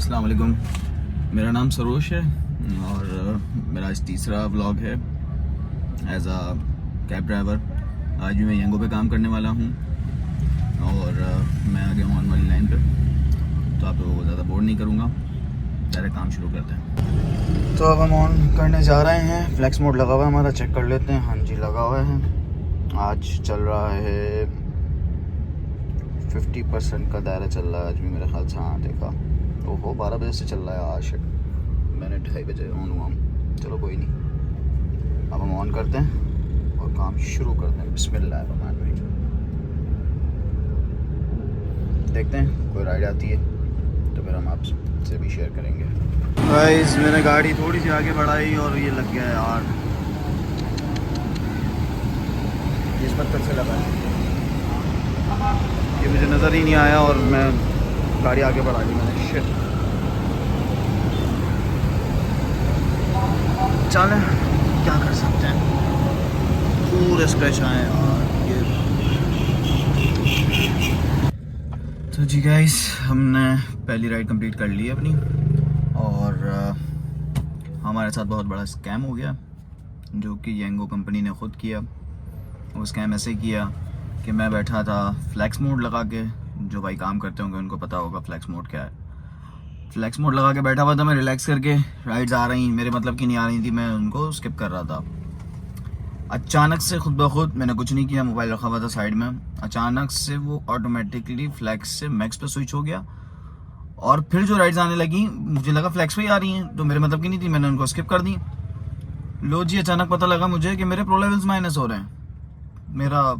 अस्सलाम वालेकुम। मेरा नाम सरोश है और मेरा आज तीसरा व्लॉग है एज आ कैब ड्राइवर। आज भी मैं यंगो पे काम करने वाला हूँ और मैं आ गया हूँ ऑन वाली लाइन पे, तो आप लोगों को ज़्यादा बोर नहीं करूँगा। डायरेक्ट काम शुरू करते हैं। तो अब हम ऑन करने जा रहे हैं। फ्लैक्स मोड लगा हुआ है हमारा, चेक कर लेते हैं। हाँ जी, लगा हुआ है। आज चल रहा है 50% का दायरा चल रहा है आज भी मेरे ख्याल से। हाँ देखा, ओहो 12 बजे से चल रहा है आज। मैंने 2:30 बजे ऑन हुआ। चलो कोई नहीं, अब हम ऑन करते हैं और काम शुरू करते हैं। बिस्मिल्लाहिर्रहमानिर्रहीम। देखते हैं कोई राइड आती है तो फिर हम आपसे भी शेयर करेंगे। गाइस मैंने गाड़ी थोड़ी सी आगे बढ़ाई और ये लग गया है यार, इस पत्थर से लगा है। ये मुझे नज़र ही नहीं आया और मैं गाड़ी आगे बढ़ा दी मैंने। शिट, चलें क्या कर सकते हैं, पूरे स्क्रैच आए और ये। तो जी गाइस, हमने पहली राइड कंप्लीट कर ली है अपनी और हमारे साथ बहुत बड़ा स्कैम हो गया जो कि येंगो कंपनी ने ख़ुद किया। वो स्कैम ऐसे किया कि मैं बैठा था फ्लैक्स मोड लगा के। जो भाई काम करते होंगे उनको पता होगा फ्लैक्स मोड क्या है। फ्लैक्स मोड लगा के बैठा हुआ था मैं, रिलैक्स करके। राइड्स आ रही, मेरे मतलब की नहीं आ रही थी, मैं उनको स्किप कर रहा था। अचानक से खुद ब खुद, मैंने कुछ नहीं किया, मोबाइल रखा हुआ था साइड में, अचानक से वो ऑटोमेटिकली फ्लैक्स से मैक्स पे स्विच हो गया। और फिर जो राइड्स आने लगी मुझे लगा फ्लैक्स पे ही आ रही हैं, तो मेरे मतलब की नहीं थी, मैंने उनको स्किप कर दी। लो जी, अचानक पता लगा मुझे कि मेरे प्रो लेवल्स माइनस हो रहे हैं। मेरा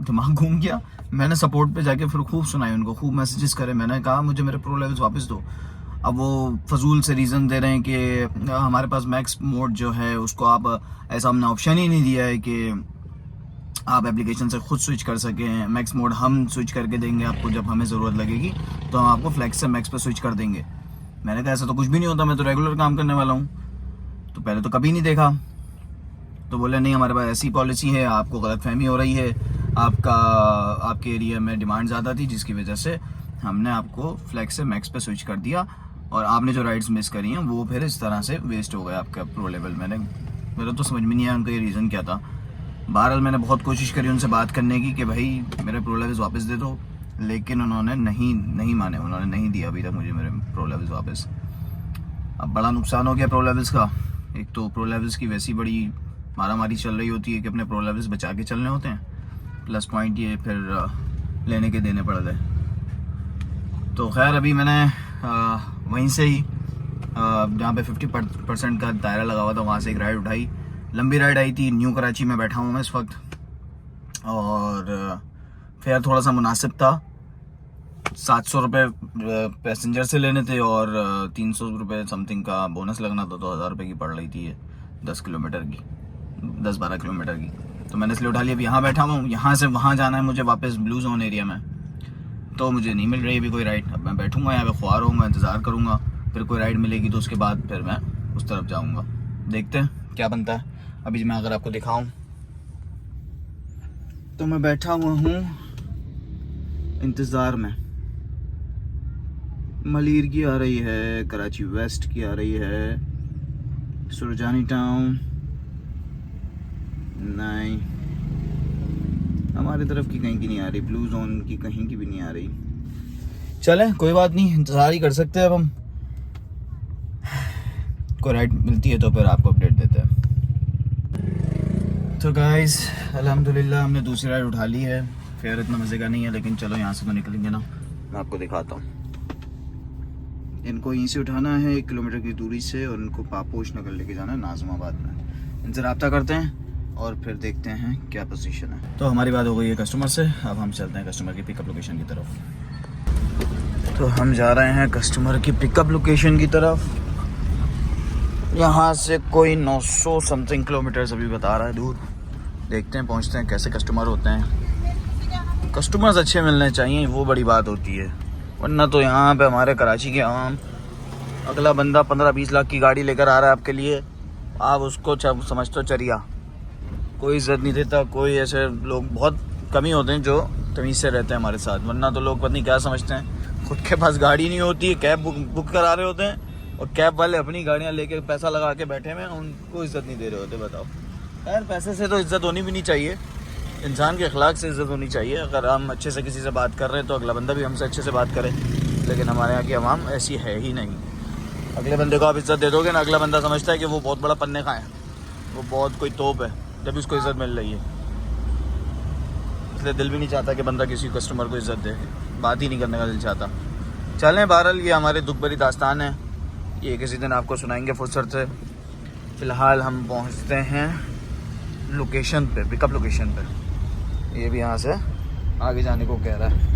दिमाग घूम गया। मैंने सपोर्ट पे जाके फिर खूब सुनाई उनको, खूब मैसेजेस करे। मैंने कहा मुझे मेरे प्रो लेवल्स वापस दो। अब वो फजूल से रीज़न दे रहे हैं कि हमारे पास मैक्स मोड जो है उसको आप, ऐसा हमने ऑप्शन ही नहीं दिया है कि आप एप्लीकेशन से खुद स्विच कर सकें। मैक्स मोड हम स्विच करके देंगे आपको, जब हमें ज़रूरत लगेगी तो हम आपको फ्लैक्स से मैक्स पे स्विच कर देंगे। मैंने कहा ऐसा तो कुछ भी नहीं होता, मैं तो रेगुलर काम करने वाला हूँ। तो पहले तो कभी नहीं देखा। तो बोले नहीं, हमारे पास ऐसी पॉलिसी है, आपको गलतफहमी हो रही है, आपके एरिया में डिमांड ज़्यादा थी जिसकी वजह से हमने आपको फ्लैक्स से मैक्स पे स्विच कर दिया और आपने जो राइड्स मिस करी हैं वो फिर इस तरह से वेस्ट हो गया आपका प्रो लेवल। मेरे तो समझ में नहीं आया उनका ये रीज़न क्या था। बहरहाल मैंने बहुत कोशिश करी उनसे बात करने की कि भाई मेरे प्रो लेवल्स वापस दे दो, लेकिन उन्होंने नहीं माने, उन्होंने नहीं दिया अभी तक मुझे मेरे प्रो लेवल्स वापस। अब बड़ा नुकसान हो गया प्रो लेवल्स का। एक तो प्रो लेवल्स की वैसी बड़ी मारामारी चल रही होती है कि अपने प्रो लेवल्स बचा के चलने होते हैं, प्लस पॉइंट ये फिर लेने के देने पड़ गए। तो खैर अभी मैंने वहीं से ही जहाँ पे 50% का दायरा लगा हुआ था वहाँ से एक राइड उठाई। लंबी राइड आई थी। न्यू कराची में बैठा हूँ मैं इस वक्त और फेयर थोड़ा सा मुनासिब था। 700 रुपये पैसेंजर से लेने थे और 300 रुपये समथिंग का बोनस लगना था, तो 1000 रुपये की पड़ रही थी ये 10 किलोमीटर की, 10-12 किलोमीटर की। तो मैंने इसलिए उठा लिया। अब यहाँ बैठा हूँ, यहाँ से वहाँ जाना है मुझे वापस ब्लू जोन एरिया में, तो मुझे नहीं मिल रही अभी कोई राइड। अब मैं बैठूंगा यहाँ पे, ख्वार होऊंगा, इंतज़ार करूँगा, फिर कोई राइड मिलेगी तो उसके बाद फिर मैं उस तरफ जाऊँगा। देखते हैं क्या बनता है। अभी मैं अगर आपको दिखाऊँ तो मैं बैठा हुआ हूँ इंतज़ार में। मलीर की आ रही है, कराची वेस्ट की आ रही है, सुरजानी टाउन नहीं, हमारी तरफ की कहीं की नहीं आ रही, ब्लू जोन की कहीं की भी नहीं आ रही। चलें कोई बात नहीं, इंतज़ार ही कर सकते हैं अब हम। कोई राइड मिलती है तो फिर आपको अपडेट देते हैं। तो गाइस अल्हम्दुलिल्लाह हमने दूसरी राइड उठा ली है। फेयर इतना मज़े का नहीं है, लेकिन चलो यहाँ से तो निकलेंगे ना, मैं आपको दिखाता हूँ। इनको यहीं से उठाना है 1 किलोमीटर की दूरी से और इनको पापोश नगर लेके जाना है नाज़िमाबाद में। इनसे रब्ता करते हैं और फिर देखते हैं क्या पोजीशन है। तो हमारी बात हो गई है कस्टमर से, अब हम चलते हैं कस्टमर की पिकअप लोकेशन की तरफ। तो हम जा रहे हैं कस्टमर की पिकअप लोकेशन की तरफ। यहाँ से कोई 900 समथिंग किलोमीटर्स अभी बता रहा है दूर। देखते हैं पहुँचते हैं कैसे कस्टमर होते हैं। कस्टमर्स अच्छे मिलने चाहिए, वो बड़ी बात होती है, वरना तो यहाँ पे हमारे कराची के आवाम, अगला बंदा 15-20 लाख की गाड़ी लेकर आ रहा है आपके लिए, आप उसको समझ तो चरिया, कोई इज्जत नहीं देता। कोई ऐसे लोग बहुत कम ही होते हैं जो तमीज़ से रहते हैं हमारे साथ, वरना तो लोग पता नहीं क्या समझते हैं खुद के पास गाड़ी नहीं होती है, कैब बुक करा रहे होते हैं और कैब वाले अपनी गाड़ियाँ लेके पैसा लगा के बैठे हुए हैं, उनको इज्जत नहीं दे रहे होते। बताओ यार, पैसे से तो इज्जत होनी भी नहीं चाहिए, इंसान के अखलाक से इज्जत होनी चाहिए। अगर हम अच्छे से किसी से बात कर रहे हैं तो अगला बंदा भी हमसे अच्छे से बात करे, लेकिन हमारे यहाँ की आवाम ऐसी है ही नहीं। अगले बंदे को आप इज्जत दे दोगे ना, अगला बंदा समझता है कि वो बहुत बड़ा पन्ने का है, वो बहुत कोई तोप है, जब उसको इज्जत मिल रही है। इसलिए दिल भी नहीं चाहता कि बंदा किसी कस्टमर को इज्जत दे, बात ही नहीं करने का दिल चाहता। चलें, बहरहाल ये हमारे दुख भरी दास्तान है, ये किसी दिन आपको सुनाएंगे फुर्सत से। फ़िलहाल हम पहुंचते हैं लोकेशन पे, पिकअप लोकेशन पे। ये भी यहाँ से आगे जाने को कह रहा है।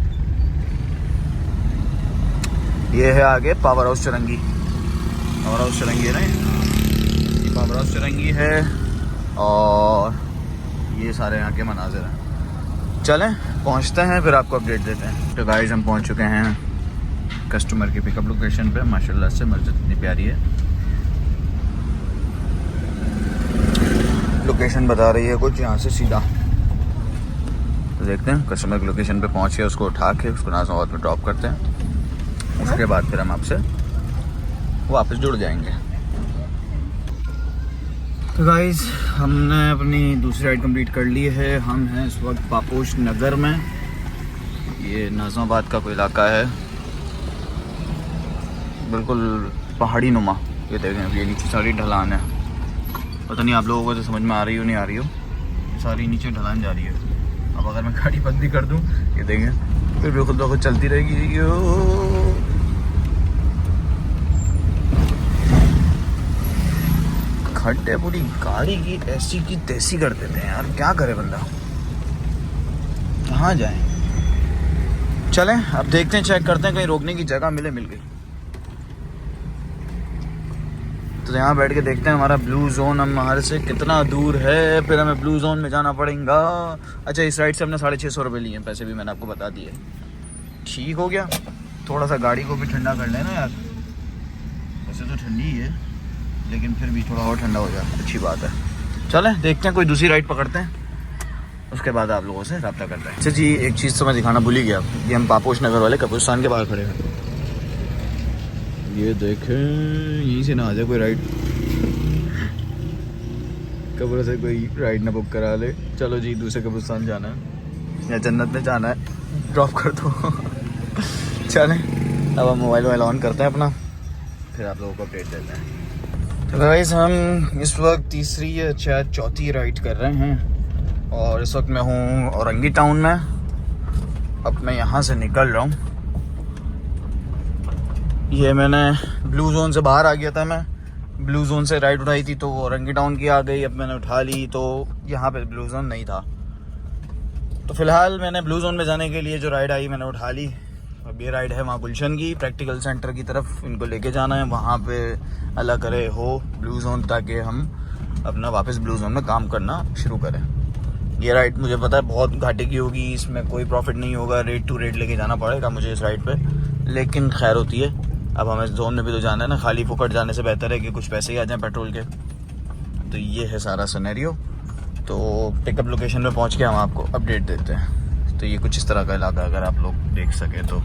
ये है आगे पावर हाउस चरंगी, पावर हाउस चरंगी है ना, ये पावर हाउस चरंगी है और ये सारे यहाँ के मनाजिर हैं। चलें पहुँचते हैं, फिर आपको अपडेट देते हैं। तो गाइस हम पहुँच चुके हैं कस्टमर की पिकअप लोकेशन पे। माशाल्लाह से मस्जिद इतनी प्यारी है, लोकेशन बता रही है कुछ यहाँ से सीधा। तो देखते हैं, कस्टमर की लोकेशन पे पहुँच के उसको उठा के उसको नाज़िमाबाद में ड्रॉप करते हैं। उसके बाद फिर हम आपसे वापस जुड़ जाएंगे। तो गाइस हमने अपनी दूसरी राइड कंप्लीट कर ली है। हम हैं इस वक्त पापोश नगर में, ये नाज़िमाबाद का कोई इलाका है, बिल्कुल पहाड़ी नुमा। ये देखें, ये नीचे सारी ढलान है, पता नहीं आप लोगों को तो समझ में आ रही हो नहीं आ रही हो, सारी नीचे ढलान जा रही है। अब अगर मैं गाड़ी बंद भी कर दूँ, ये देखें फिर भी खुद ब खुद चलती रहेगी। खड्डे पूरी गाड़ी की ऐसी की तैसी कर देते हैं यार, क्या करे बंदा, कहाँ जाए। चलें अब देखते हैं, चेक करते हैं कहीं रोकने की जगह मिल गई तो यहाँ बैठ के देखते हैं हमारा ब्लू जोन हमारे से कितना दूर है, फिर हमें ब्लू जोन में जाना पड़ेगा। अच्छा, इस राइड से हमने 650 रुपये लिए हैं, पैसे भी मैंने आपको बता दिए। ठीक हो गया, थोड़ा सा गाड़ी को भी ठंडा कर लेना यार, वैसे तो ठंडी ही है लेकिन फिर भी थोड़ा और ठंडा हो जाए, अच्छी बात है। चलें देखते हैं, कोई दूसरी राइड पकड़ते हैं, उसके बाद आप लोगों से रब्ता करते हैं। अच्छा जी, एक चीज़ तो मैं दिखाना भूल ही गया, ये हम पापोश नगर वाले कब्रिस्तान के बाहर खड़े हैं। ये देखें, यहीं से ना आ जाए कोई राइड, कब्र से कोई राइड ना बुक करा ले। चलो जी, दूसरे कब्रिस्तान जाना है या जन्नत में जाना है, ड्रॉप कर दो। चलें अब हम मोबाइल ऑन करते हैं अपना, फिर आप लोगों को अपडेट देते हैं। तो गाइस हम इस वक्त तीसरी या शायद चौथी राइड कर रहे हैं और इस वक्त मैं हूँ औरंगी टाउन में। अब मैं यहाँ से निकल रहा हूँ, ये मैंने ब्लू जोन से बाहर आ गया था, मैं ब्लू जोन से राइड उठाई थी तो औरंगी टाउन की आ गई, अब मैंने उठा ली तो यहाँ पे ब्लू जोन नहीं था। तो फ़िलहाल मैंने ब्लू जोन में जाने के लिए जो राइड आई मैंने उठा ली। अब ये राइड है वहाँ गुलशन की, प्रैक्टिकल सेंटर की तरफ इनको लेके जाना है, वहाँ पे अल्लाह करे हो ब्लू जोन, ताकि हम अपना वापस ब्लू जोन में काम करना शुरू करें। ये राइड मुझे पता है बहुत घाटे की होगी, इसमें कोई प्रॉफिट नहीं होगा, रेट टू रेट लेके जाना पड़ेगा मुझे इस राइड पे, लेकिन खैर होती है। अब हमें जोन में भी तो जाना है ना, खाली फुकट जाने से बेहतर है कि कुछ पैसे ही आ जाएं पेट्रोल के। तो ये है सारा सिनेरियो। तो पिकअप लोकेशन में पहुँच के हम आपको अपडेट देते हैं। तो ये कुछ इस तरह का इलाका, अगर आप लोग देख सकें तो।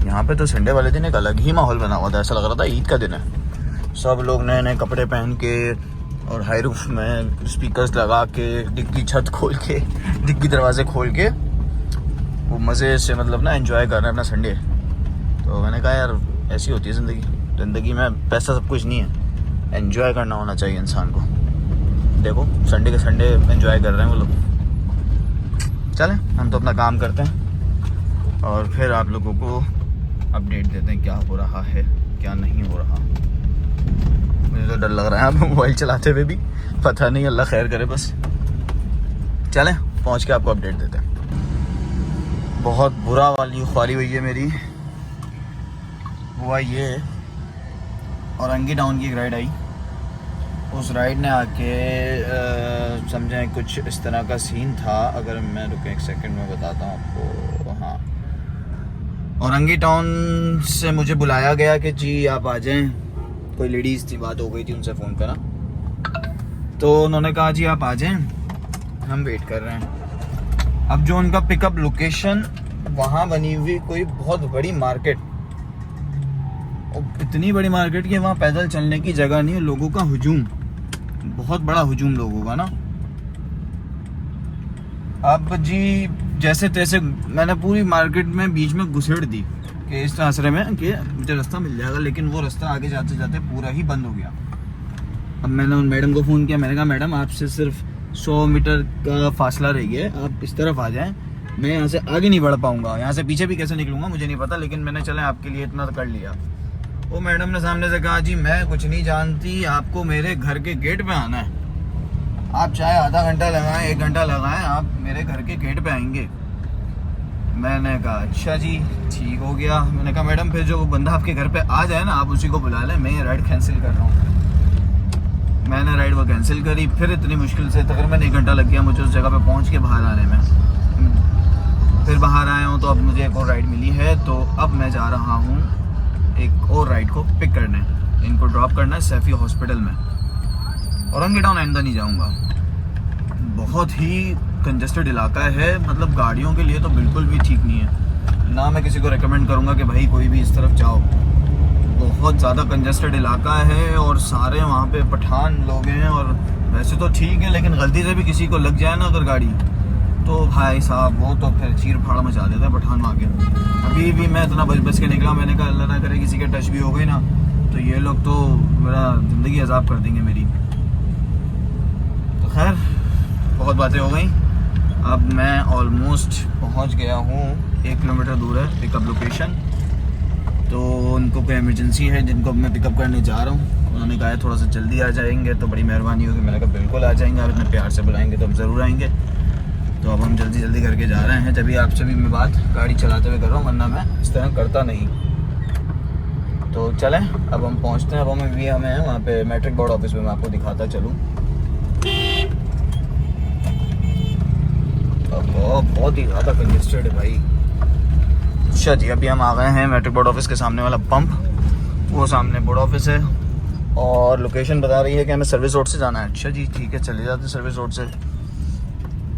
यहाँ पे तो संडे वाले दिन एक अलग ही माहौल बना हुआ था, ऐसा लग रहा था ईद का दिन है। सब लोग नए नए कपड़े पहन के और हाई रूफ में स्पीकर्स लगा के, डिग्गी छत खोल के, डिग्गी दरवाजे खोल के वो मज़े से मतलब ना एंजॉय कर रहे हैं अपना संडे। तो मैंने कहा यार ऐसी होती है ज़िंदगी में पैसा सब कुछ नहीं है, एंजॉय करना होना चाहिए इंसान को। देखो संडे के संडे एंजॉय कर रहे हैं वो लोग। चलें हम तो अपना काम करते हैं और फिर आप लोगों को अपडेट देते हैं क्या हो रहा है क्या नहीं हो रहा। मुझे तो डर लग रहा है अब मोबाइल चलाते हुए भी, पता नहीं, अल्लाह खैर करे बस। चलें पहुंच के आपको अपडेट देते हैं। बहुत बुरा वाली ख्वारी हुई है मेरी, हुआ ये औरंगी टाउन की एक राइड आई, उस राइड ने आके समझें कुछ इस तरह का सीन था। अगर मैं रुके एक सेकंड में बताता हूँ आपको। हाँ, औरंगी टाउन से मुझे बुलाया गया कि जी आप आ जाएं, कोई लेडीज़ थी, बात हो गई थी उनसे फ़ोन पे ना, तो उन्होंने कहा जी आप आ जाएं, हम वेट कर रहे हैं। अब जो उनका पिकअप लोकेशन, वहाँ बनी हुई कोई बहुत बड़ी मार्केट, और इतनी बड़ी मार्केट कि वहाँ पैदल चलने की जगह नहीं है। लोगों का हुजूम, बहुत बड़ा हुजूम लोगों का ना। अब जी जैसे तैसे मैंने पूरी मार्केट में बीच में घुसेड़ दी कि इस आसरे में कि मुझे रास्ता मिल जाएगा, लेकिन वो रास्ता आगे जाते जाते पूरा ही बंद हो गया। अब मैंने उन मैडम को फ़ोन किया, मैंने कहा मैडम आपसे सिर्फ 100 मीटर का फासला रह गया, आप इस तरफ आ जाएं, मैं यहाँ से आगे नहीं बढ़ पाऊँगा, यहाँ से पीछे भी कैसे निकलूँगा मुझे नहीं पता, लेकिन मैंने चले आपके लिए इतना कर लिया। वो मैडम ने सामने से कहा जी मैं कुछ नहीं जानती, आपको मेरे घर के गेट पे आना है, आप चाहे आधा घंटा लगाएं 1 घंटा लगाएं, आप मेरे घर के गेट पे आएंगे। मैंने कहा अच्छा जी ठीक हो गया। मैंने कहा मैडम फिर जो बंदा आपके घर पे आ जाए ना आप उसी को बुला लें, मैं ये राइड कैंसिल कर रहा हूँ। मैंने राइड वो कैंसिल करी। फिर इतनी मुश्किल से तकरीबन 1 घंटा लग गया मुझे उस जगह पे पहुँच के बाहर आने में। फिर बाहर आया हूँ तो अब मुझे एक और राइड मिली है, तो अब मैं जा रहा हूँ एक और राइड को पिक करने। इनको ड्रॉप करना है सैफी हॉस्पिटल में, औरंगी टाउन आइंदा नहीं जाऊँगा। बहुत ही कंजस्टेड इलाका है, मतलब गाड़ियों के लिए तो बिल्कुल भी ठीक नहीं है ना। मैं किसी को रेकमेंड करूँगा कि भाई कोई भी इस तरफ जाओ, बहुत ज़्यादा कंजस्टेड इलाका है और सारे वहाँ पे पठान लोग हैं। और वैसे तो ठीक है, लेकिन गलती से भी किसी को लग जाए ना अगर गाड़ी, तो भाई साहब वो तो फिर चीर फाड़ मचा देता है पठान वहाँ के। अभी भी मैं इतना बच के निकला, मैंने कहा अल्लाह ना करे किसी के टच भी हो गई ना तो ये लोग तो मेरा ज़िंदगी अजाब कर देंगे मेरी। तो खैर बहुत बातें हो गई। अब मैं ऑलमोस्ट पहुंच गया हूँ, 1 किलोमीटर दूर है पिकअप लोकेशन। तो उनको कोई इमरजेंसी है जिनको मैं पिकअप करने जा रहा हूँ, उन्होंने कहा है थोड़ा सा जल्दी आ जाएंगे तो बड़ी मेहरबानी होगी। मैंने कहा बिल्कुल आ जाएंगे, आप इतने प्यार से बुलाएंगे तो हम ज़रूर आएंगे। तो अब हम जल्दी करके जा रहे हैं। जब भी आपसे भी मैं बात गाड़ी चलाते हुए कर रहा हूँ, वरना मैं इस तरह करता नहीं। तो चलें अब हम पहुँचते हैं। अब हमें है वहाँ पे मैट्रिक बोर्ड ऑफिस में, मैं आपको दिखाता चलूँ। बहुत ही ज़्यादा कंजेस्टेड है भाई। अच्छा जी अभी हम आ गए हैं मैट्रिक बोर्ड ऑफिस के सामने वाला पंप, वो सामने बोर्ड ऑफिस है और लोकेशन बता रही है कि हमें सर्विस रोड से जाना है। अच्छा जी ठीक है चले जाते हैं सर्विस रोड से।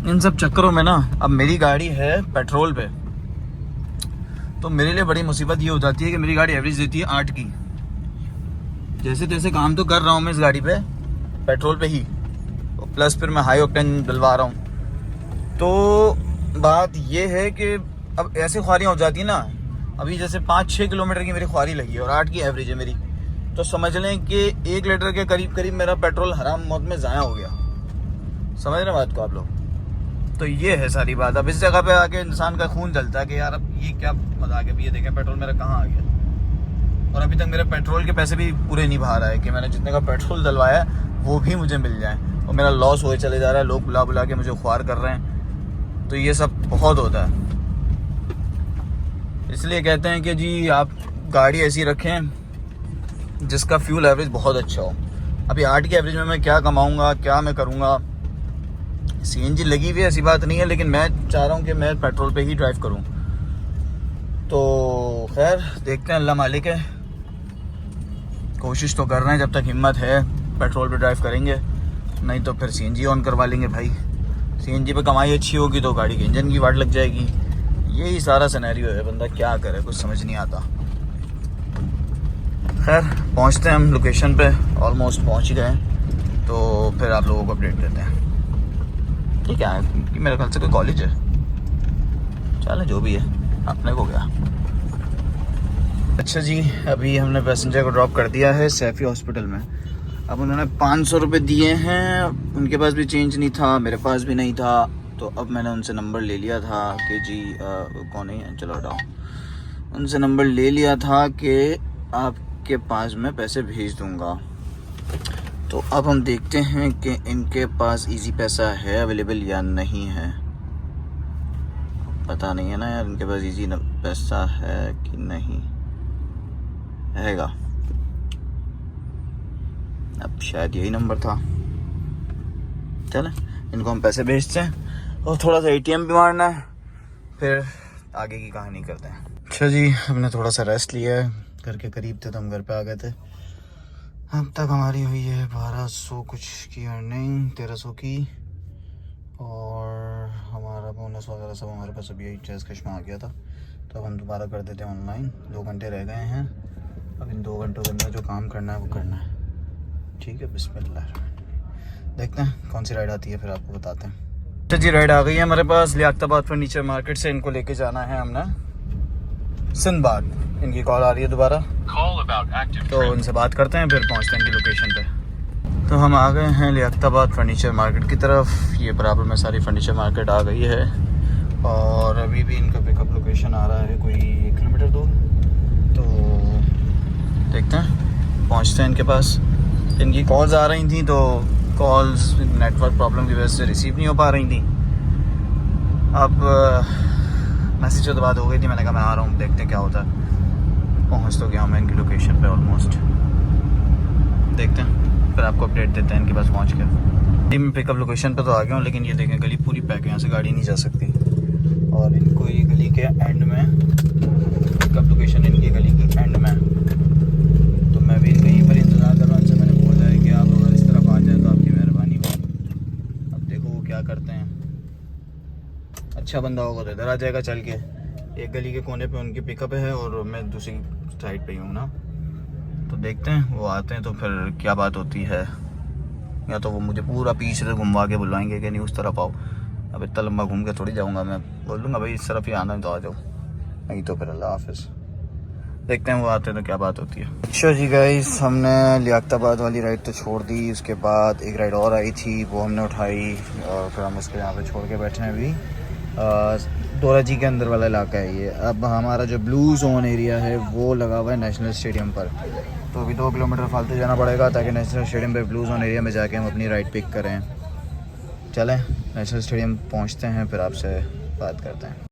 इन सब चक्करों में ना अब मेरी गाड़ी है पेट्रोल पे, तो मेरे लिए बड़ी मुसीबत ये हो जाती है कि मेरी गाड़ी एवरेज देती है 8 की। जैसे तैसे काम तो कर रहा हूँ मैं इस गाड़ी पे पेट्रोल पे ही, प्लस फिर मैं हाई ऑक्टेन डलवा रहा हूँ। तो बात ये है कि अब ऐसे ख्वारियाँ हो जाती है ना, अभी जैसे 5-6 किलोमीटर की मेरी ख्वारी लगी है और 8 की एवरेज है मेरी, तो समझ लें कि 1 लीटर के करीब मेरा पेट्रोल हराम मौत में ज़ाया हो गया। समझ रहे बात को आप लोग? तो ये है सारी बात। अब इस जगह पे आके इंसान का खून जलता है कि यार अब ये क्या मजाक है, ये देखें पेट्रोल मेरा कहाँ आ गया। और अभी तक मेरे पेट्रोल के पैसे भी पूरे नहीं भा रहा है कि मैंने जितने का पेट्रोल डलवाया वो भी मुझे मिल जाए, और मेरा लॉस हुए चले जा रहा है। लोग बुला के मुझे ख्वार कर रहे हैं, तो ये सब बहुत होता है। इसलिए कहते हैं कि जी आप गाड़ी ऐसी रखें जिसका फ्यूल एवरेज बहुत अच्छा हो। अभी 8 की एवरेज में मैं क्या कमाऊंगा, क्या मैं करूंगा। सीएनजी लगी हुई है ऐसी बात नहीं है, लेकिन मैं चाह रहा हूं कि मैं पेट्रोल पे ही ड्राइव करूं। तो खैर देखते हैं, अल्लाह मालिक है। कोशिश तो कर रहे हैं, जब तक हिम्मत है पेट्रोल पे ड्राइव करेंगे, नहीं तो फिर सीएनजी ऑन करवा लेंगे भाई। सीएनजी पे कमाई अच्छी होगी तो गाड़ी के इंजन की वाट लग जाएगी। यही सारा सिनेरियो है, बंदा क्या करे कुछ समझ नहीं आता। खैर पहुंचते हैं हम लोकेशन पे, ऑलमोस्ट पहुंच गए, तो फिर आप लोगों को अपडेट देते हैं। ठीक है कि मेरे ख्याल से कोई कॉलेज है, चलो जो भी है अपने को गया। अच्छा जी अभी हमने पैसेंजर को ड्रॉप कर दिया है सैफी हॉस्पिटल में। अब उन्होंने 500 रुपये दिए हैं, उनके पास भी चेंज नहीं था, मेरे पास भी नहीं था। तो अब मैंने उनसे नंबर ले लिया था कि जी कौन है, चलो हटाओ, उनसे नंबर ले लिया था कि आपके पास मैं पैसे भेज दूंगा। तो अब हम देखते हैं कि इनके पास इजी पैसा है अवेलेबल या नहीं है। पता नहीं है ना यार इनके पास इजी पैसा है कि नहीं हैगा। अब शायद यही नंबर था। चलें इनको हम पैसे भेजते हैं और थोड़ा सा एटीएम भी मारना है, फिर आगे की कहानी करते हैं। अच्छा जी हमने थोड़ा सा रेस्ट लिया है, घर के करीब थे तो हम घर पे आ गए थे। अब तक हमारी हुई है 1200 कुछ की अर्निंग, 1300 की, और हमारा बोनस वगैरह सब हमारे पास अभी जैस कश में आ गया था, तो अब हम दोबारा कर देते हैं ऑनलाइन। 2 घंटे रह गए हैं, अब इन 2 घंटों के अंदर जो काम करना है वो करना है। ठीक है, बिस्मिल्लाह। देखते हैं कौन सी राइड आती है, फिर आपको बताते हैं। तो जी राइड आ गई है हमारे पास लियाकताबाद फर्नीचर मार्केट से। इनको लेके जाना है हमने सिंदबाद। इनकी कॉल आ रही है दोबारा, तो इनसे बात करते हैं, फिर पहुंचते हैं इनकी लोकेशन पे। तो हम आ गए हैं लियाकताबाद फर्नीचर मार्केट की तरफ। ये बराबर में सारी फर्नीचर मार्केट आ गई है और अभी भी इनका पिकअप लोकेशन आ रहा है कोई 1 किलोमीटर दूर। तो देखते हैं, पहुंचते हैं इनके पास। इनकी कॉल्स आ रही थी, तो कॉल्स नेटवर्क प्रॉब्लम की वजह से रिसीव नहीं हो पा रही थी। अब मैसेज तो बात हो गई थी, मैंने कहा मैं आ रहा हूँ, देखते हैं क्या होता है। पहुँच तो गया मैं इनकी लोकेशन पे ऑलमोस्ट। देखते हैं, फिर आपको अपडेट देते हैं इनके पास पहुँच के। मैं पिकअप लोकेशन पे तो आ गया हूँ, लेकिन ये देखें गली पूरी पैक है, यहाँ से गाड़ी नहीं जा सकती। और इनको ये गली के एंड में, पिकअप लोकेशन इनकी गली की एंड में, तो मैं भी यहीं पर इंतज़ार कर रहा हूँ। इनसे मैंने बोला है कि आप अगर इस तरफ आ जाए तो आपकी मेहरबानी हो। अब देखो वो क्या करते हैं। अच्छा बंदा होगा तो इधर आ जाएगा चल के। एक गली के कोने पे उनकी पिकअप है और मैं दूसरी साइड पे ही हूँ ना, तो देखते हैं वो आते हैं तो फिर क्या बात होती है। या तो वो मुझे पूरा पीछे से घुमवा के बुलवाएंगे कि नहीं उस तरफ आओ। अब इतना लंबा घूम के थोड़ी जाऊँगा, मैं बोल दूँगा भाई इस तरफ ही आना है तो आ जाओ, नहीं तो फिर अल्लाह हाफिज़। देखते हैं वो आते हैं तो क्या बात होती है। अच्छा जी गाइस, हमने लियाकताबाद वाली राइड तो छोड़ दी। उसके बाद एक राइड और आई थी, वो हमने उठाई और फिर हम उसको यहाँ पे छोड़ के बैठे हैं अभी। दोराजी के अंदर वाला इलाका है ये। अब हमारा जो ब्लू जोन एरिया है वो लगा हुआ है नेशनल स्टेडियम पर, तो अभी 2 किलोमीटर फालतू जाना पड़ेगा ताकि नेशनल स्टेडियम पे ब्लू जोन एरिया में जाके हम अपनी राइड पिक करें। चलें नेशनल स्टेडियम पहुँचते हैं, फिर आपसे बात करते हैं।